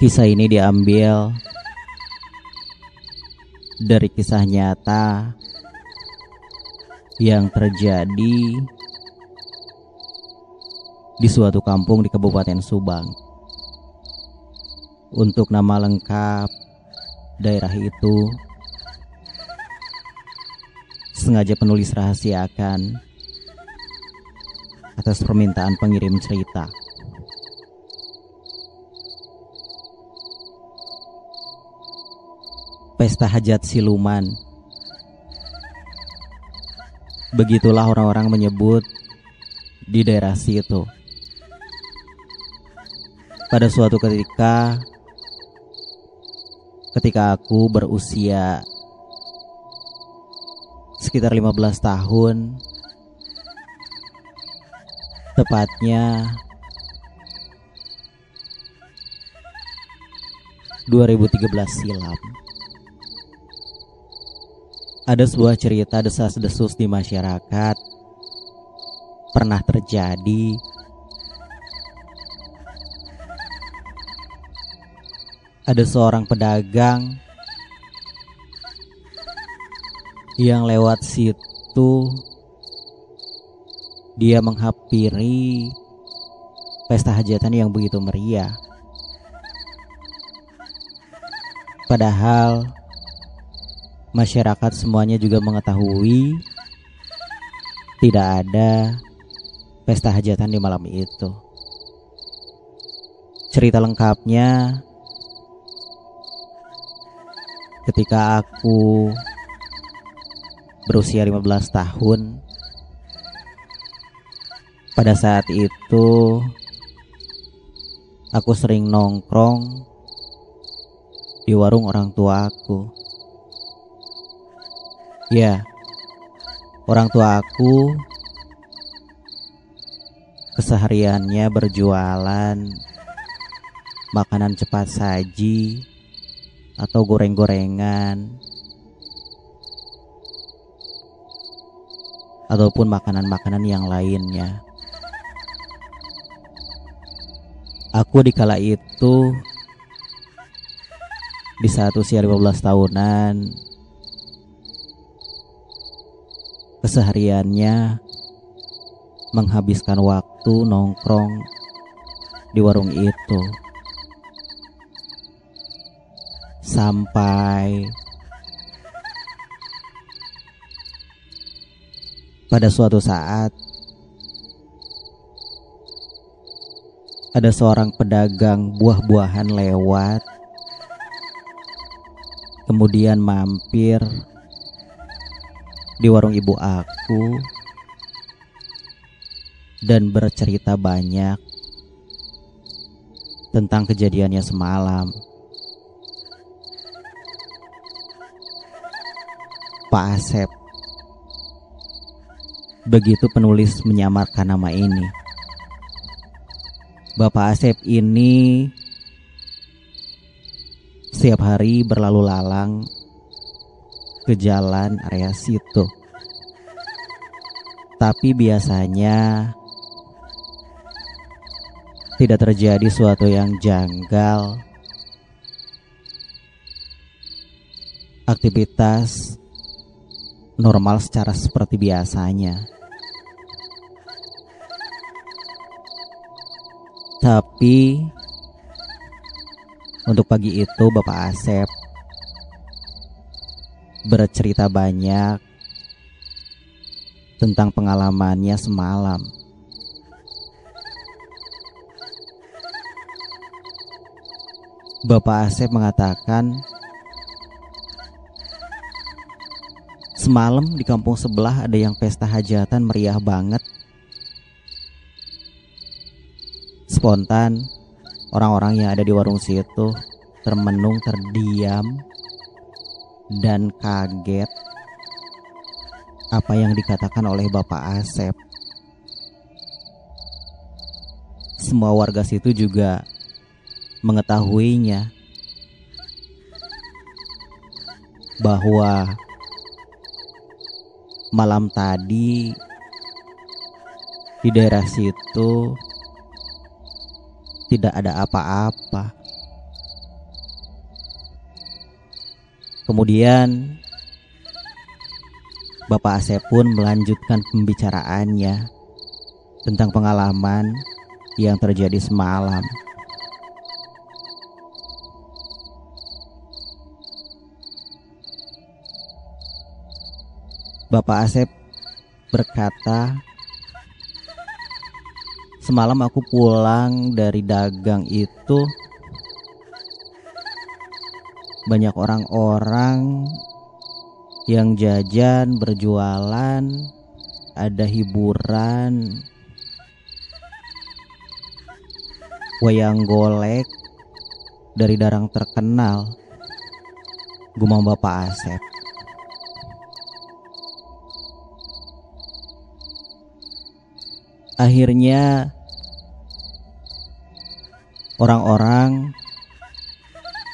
Kisah ini diambil dari kisah nyata yang terjadi di suatu kampung di Kabupaten Subang. Untuk nama lengkap daerah itu sengaja penulis rahasiakan atas permintaan pengirim cerita. Pesta hajat siluman. Begitulah orang-orang menyebut di daerah situ. Pada suatu ketika aku berusia sekitar 15 tahun, tepatnya 2013 silam. Ada sebuah cerita desas-desus di masyarakat pernah terjadi ada seorang pedagang yang lewat situ. Dia menghampiri pesta hajatan yang begitu meriah. Padahal masyarakat semuanya juga mengetahui tidak ada pesta hajatan di malam itu. Cerita lengkapnya ketika aku berusia 15 tahun. Pada saat itu aku sering nongkrong di warung orang tuaku. Ya, orang tua aku kesehariannya berjualan makanan cepat saji atau goreng-gorengan ataupun makanan-makanan yang lainnya. Aku di kala itu di saat usia 15 tahunan, kesehariannya menghabiskan waktu nongkrong di warung itu. Sampai pada suatu saat ada seorang pedagang buah-buahan lewat, kemudian mampir di warung ibu aku dan bercerita banyak tentang kejadiannya semalam. Pak Asep, begitu penulis menyamarkan nama ini. Bapak Asep ini setiap hari berlalu lalang ke jalan area situ. Tapi biasanya tidak terjadi suatu yang janggal. Aktivitas normal secara seperti biasanya. Tapi untuk pagi itu Bapak Asep bercerita banyak tentang pengalamannya semalam. Bapak Asep mengatakan semalam di kampung sebelah ada yang pesta hajatan meriah banget. Spontan orang-orang yang ada di warung situ termenung, terdiam, dan kaget apa yang dikatakan oleh Bapak Asep. Semua warga situ juga mengetahuinya bahwa malam tadi di daerah situ tidak ada apa-apa. Kemudian Bapak Asep pun melanjutkan pembicaraannya tentang pengalaman yang terjadi semalam. Bapak Asep berkata, "Semalam aku pulang dari dagang itu, banyak orang-orang yang jajan, berjualan, ada hiburan, wayang golek dari darang terkenal," gumam Bapak Asep. Akhirnya orang-orang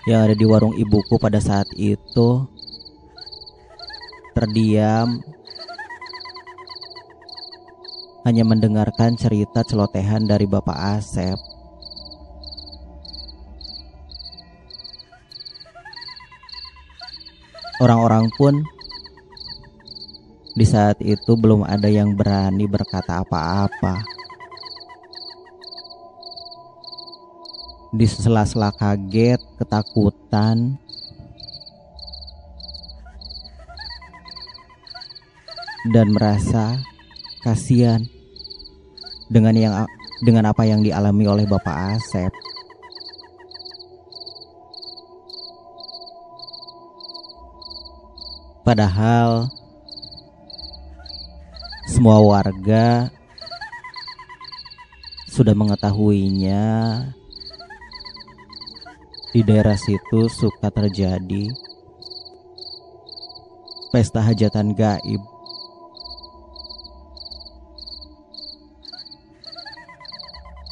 yang ada di warung ibuku pada saat itu terdiam, hanya mendengarkan cerita celotehan dari Bapak Asep. Orang-orang pun di saat itu belum ada yang berani berkata apa-apa. Di sela-sela kaget, ketakutan, dan merasa kasihan dengan apa yang dialami oleh Bapak Asep. Padahal semua warga sudah mengetahuinya di daerah situ suka terjadi pesta hajatan gaib.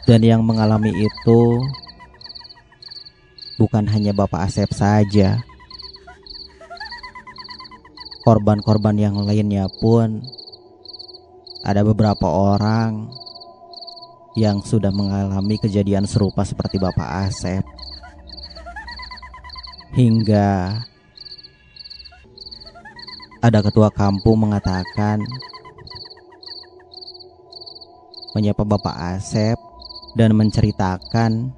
Dan yang mengalami itu bukan hanya Bapak Asep saja. Korban-korban yang lainnya pun ada beberapa orang yang sudah mengalami kejadian serupa seperti Bapak Asep. Hingga ada ketua kampung mengatakan menyapa Bapak Asep dan menceritakan,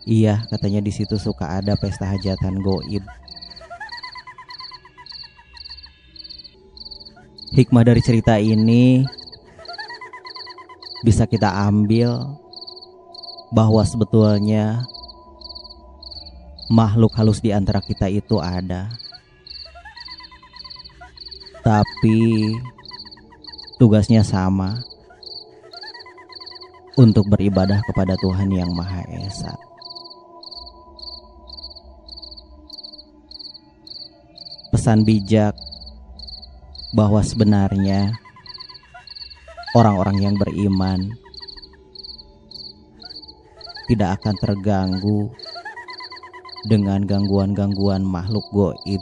iya, katanya di situ suka ada pesta hajatan gaib. Hikmah dari cerita ini bisa kita ambil bahwa sebetulnya makhluk halus di antara kita itu ada. Tapi tugasnya sama, untuk beribadah kepada Tuhan Yang Maha Esa. Pesan bijak bahwa sebenarnya orang-orang yang beriman tidak akan terganggu dengan gangguan-gangguan makhluk gaib.